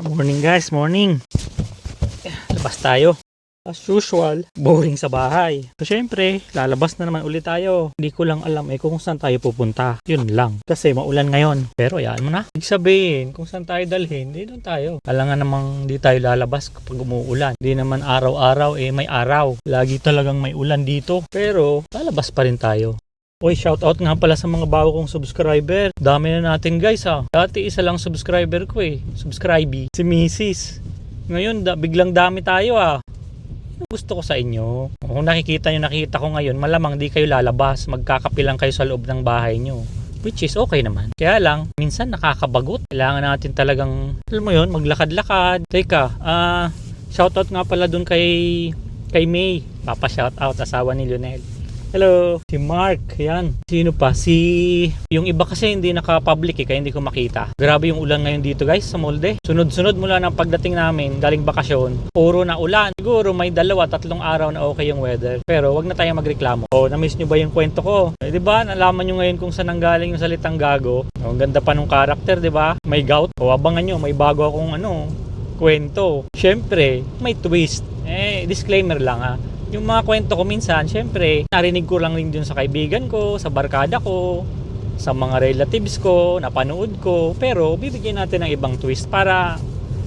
Morning guys, morning. Labas tayo. As usual, boring sa bahay. So syempre, lalabas na naman ulit tayo. Hindi ko lang alam kung saan tayo pupunta. Yun lang. Kasi maulan ngayon. Pero yan mo na. Ibig sabihin, kung saan tayo dalhin, di doon tayo. Alangan namang di tayo lalabas kapag umuulan. Di naman araw-araw may araw. Lagi talagang may ulan dito. Pero lalabas pa rin tayo. Oy, shoutout nga pala sa mga bago kong subscriber. Dami na natin guys ha. Dati isa lang subscriber ko subscribee. Si Mrs. Ngayon biglang dami tayo Gusto ko sa inyo. Kung nakita ko ngayon, malamang di kayo lalabas. Magkakapilang kayo sa loob ng bahay nyo. Which is okay naman. Kaya lang, minsan nakakabagot. Kailangan natin talagang, alam mo yun, maglakad-lakad. Teka, shoutout nga pala dun kay May. Papa shoutout, asawa ni Lionel. Hello, si Mark, yan. Sino pa? Yung iba kasi hindi naka-public kaya hindi ko makita. Grabe yung ulan ngayon dito guys sa Molde. Sunod-sunod mula ng pagdating namin, galing bakasyon, puro na ulan. Siguro may 2-3 araw na okay yung weather. Pero wag na tayong magreklamo. Na-miss nyo ba yung kwento ko? Diba, nalaman nyo ngayon kung saan nanggaling yung salitang gago. Ang ganda pa nung karakter, diba? May gout. O abangan nyo, may bago akong kwento. Syempre, may twist. Disclaimer lang Yung mga kwento ko minsan, syempre, narinig ko lang rin dun sa kaibigan ko, sa barkada ko, sa mga relatives ko, napanood ko. Pero, bibigyan natin ng ibang twist para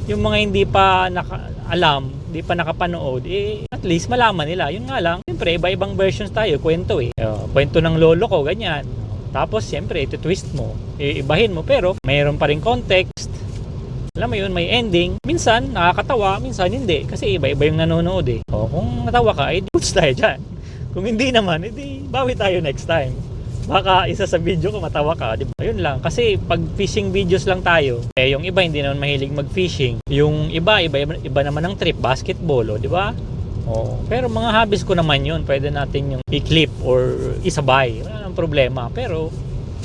yung mga hindi pa alam, hindi pa nakapanood, at least malaman nila. Yun nga lang, syempre, iba-ibang versions tayo, kwento kwento ng lolo ko, ganyan. Tapos, syempre, ito-twist mo, ibahin mo, pero mayroon pa rin context. Alam mo yun, may ending. Minsan, nakakatawa, minsan hindi. Kasi iba-iba yung nanonood kung natawa ka, goods tayo dyan. Kung hindi naman, bawi tayo next time. Baka isa sa video ko matawa ka, diba? Ayun lang. Kasi pag fishing videos lang tayo, yung iba hindi naman mahilig mag-fishing. Yung iba naman ang trip, basketball, diba? Pero mga hobbies ko naman yun. Pwede natin yung i-clip or isabay. Wala nang problema. Pero,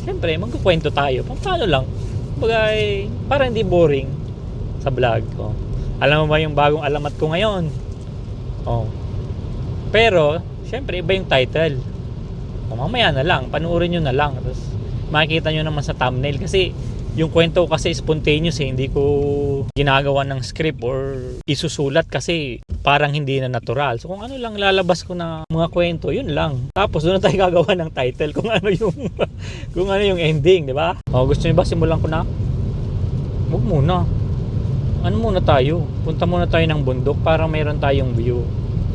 siyempre, magkukwento tayo. Paano lang? Bagay, para hindi boring sa vlog ko. Alam mo ba yung bagong alamat ko ngayon? Pero, syempre, iba yung title. Mamaya na lang, panuorin nyo na lang. Tapos, makikita nyo naman sa thumbnail. Kasi, yung kwento ko kasi spontaneous hindi ko ginagawa ng script or isusulat kasi parang hindi na natural. So, kung ano lang lalabas ko na mga kwento, yun lang. Tapos, doon na tayo gagawa ng title kung ano yung kung ano yung ending, di ba? Gusto nyo ba simulan ko na? Huwag muna. Ano muna tayo? Punta muna tayo ng bundok para mayroon tayong view.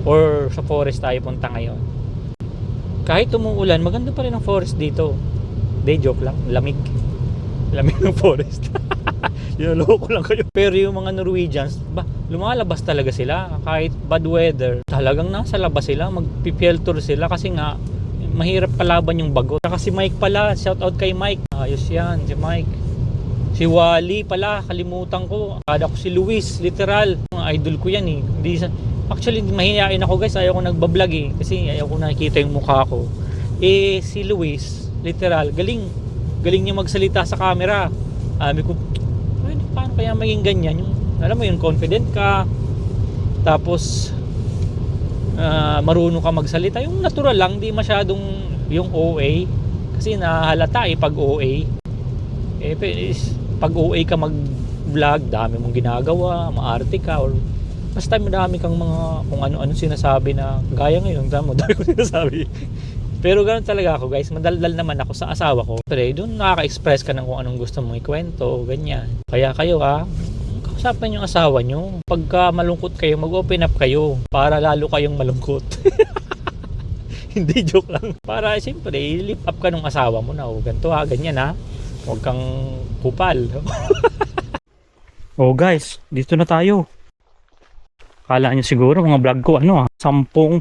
Or sa forest tayo punta ngayon. Kahit umuulan, maganda pa rin ang forest dito. Joke lang. Lamig ng forest. Yunaloko lang kayo. Pero yung mga Norwegians, lumalabas talaga sila. Kahit bad weather, talagang nasa labas sila. Magpipiel tour sila kasi nga, mahirap kalaban yung bagot. Kasi si Mike pala, shout out kay Mike. Ayos yan, si Mike. Si Wally pala, kalimutan ko. Akala ko si Luis, literal. Mga idol ko yan Actually, mahihain ako guys. Ayaw ko nagbablog kasi ayaw ko nakikita yung mukha ko. Si Luis, literal, galing niya magsalita sa camera. Sabi ko, paano kaya maging ganyan? Alam mo yun, confident ka. Tapos, marunong ka magsalita. Yung natural lang, di masyadong yung OA. Kasi nahalata pag OA. Pag OA ka mag-vlog, dami mong ginagawa, maarte ka, or basta madami kang mga kung ano-ano sinasabi na gaya ngayon, dami ko sinasabi. Pero ganoon talaga ako guys, madaldal naman ako sa asawa ko. Pero doon nakaka-express ka ng kung anong gusto mong ikwento, ganyan. Kaya kayo kausapin yung asawa nyo. Pagka malungkot kayo, mag-open up kayo para lalo kayong malungkot. Hindi, joke lang. Para siyempre, i-lift up ka ng asawa mo na, ganito ganyan huwag kang kupal. Guys, dito na tayo. Kala nyo siguro mga vlog ko 10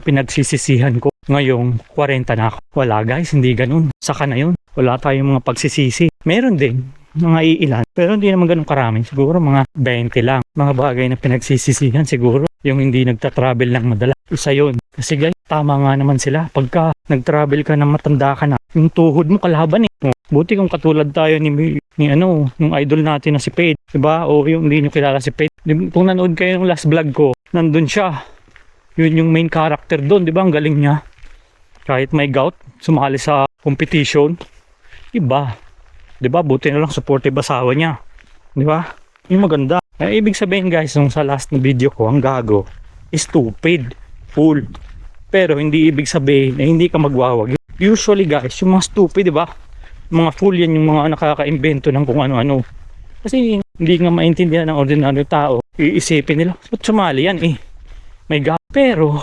pinagsisisihan ko. Ngayong 40 na ako. Wala guys, hindi ganun. Saka na yun. Wala tayong mga pagsisisi. Meron din mga iilan. Pero hindi naman ganun karami. Siguro mga 20 lang. Mga bagay na pinagsisisihan siguro. Yung hindi nagta-travel ng madala. Isa yun. Kasi guys, tama nga naman sila. Pagka nag-travel ka na matanda ka na, yung tuhod mo kalaban Buti kung katulad tayo ni yung idol natin na si Pate, diba? O yung hindi nyo kilala si Pate. Kung nanood kayo ng last vlog ko, nandun siya. Yun yung main character doon, diba? Ang galing niya. Kahit may gout, sumali sa competition. Iba. Diba? Buti na lang supportive asawa niya. Diba? Yung maganda. Ay, ibig sabihin guys, nung sa last na video ko, ang gago, stupid, fool. Pero hindi ibig sabihin na hindi ka magwawag. Usually guys, yung mga stupid, di ba? Mga fool yan, yung mga nakaka-invento ng kung ano-ano. Kasi hindi nga maintindihan ng ordinaryo tao. Iisipin nila, ba't sumali yan eh? May gago. Pero,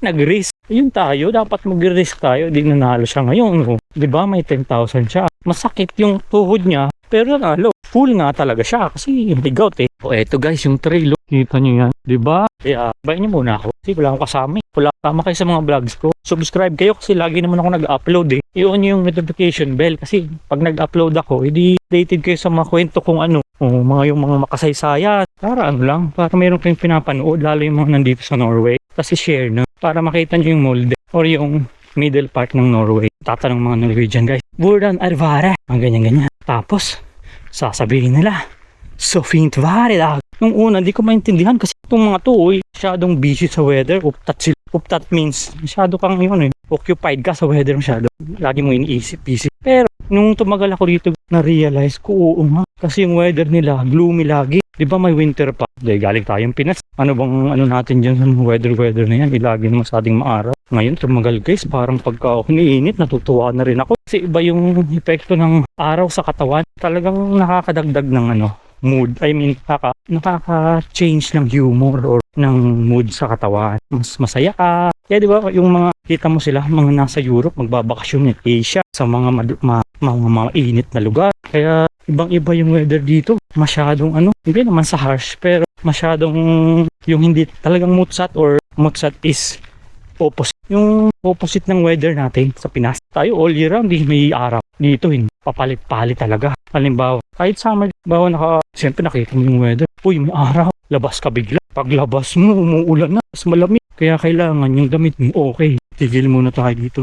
nag-risk. Yun tayo, dapat mag-risk tayo. Di nanalo siya ngayon. Di ba may 10,000 siya. Masakit yung tuhod niya. Pero nanalo. Full nga talaga siya kasi may gout eh. O eto guys, yung trail. Kita nyo yan. Diba? Kaya bayan nyo muna ako. Kasi wala akong kasama eh. Wala kasama kayo sa mga vlogs ko. Subscribe kayo kasi lagi naman ako nag-upload eh. I-on nyo yung notification bell kasi pag nag-upload ako, edi updated kayo sa mga kwento kung ano. O yung mga makasaysayan. Para ano lang. Para meron kayong pinapanood. Lalo yung mga nandito sa Norway. Kasi share na. Para makita nyo yung molde. Or yung middle part ng Norway. Tatanong mga Norwegian guys. Hvordan er været? Ang ganyan-ganyan. Tapos, sasabihin nila, so fint vare dag. Nung una, di ko maintindihan kasi itong mga to, masyadong busy sa weather. Uptat sila. Uptat means, masyado kang yun eh. Occupied ka sa weather masyado. Lagi mo iniisip, busy. Pero, nung tumagal ako dito, na-realize ko, oo nga. Kasi yung weather nila, gloomy lagi. Di ba may winter pa? Dahil galing tayong Pinas. Ano bang ano natin dyan sa weather na yan? Ilagi naman sa ating maaraw. Ngayon, tumagal guys, parang pagka iniinit, natutuwa na rin ako. Kasi iba yung epekto ng araw sa katawan. Talagang nakakadagdag ng mood. I mean, nakaka-change ng humor or ng mood sa katawan. Mas masaya ka. Kaya di ba, yung mga kita mo sila, mga nasa Europe, magbabakasyon ng Asia sa mga mainit na lugar. Kaya ibang-iba yung weather dito. Masyadong hindi naman sa harsh, pero masyadong yung hindi talagang mutsat or mutsat is opposite. Yung opposite ng weather natin sa Pinas. Tayo all year round, may araw. Dito hindi. Papalit-palit talaga. Halimbawa, kahit summer, siyempre nakita mo yung weather. Uy, may araw. Labas ka bigla. Paglabas mo, umuulan na. Mas malamig. Kaya kailangan yung damit mo okay. Tigil muna tayo dito.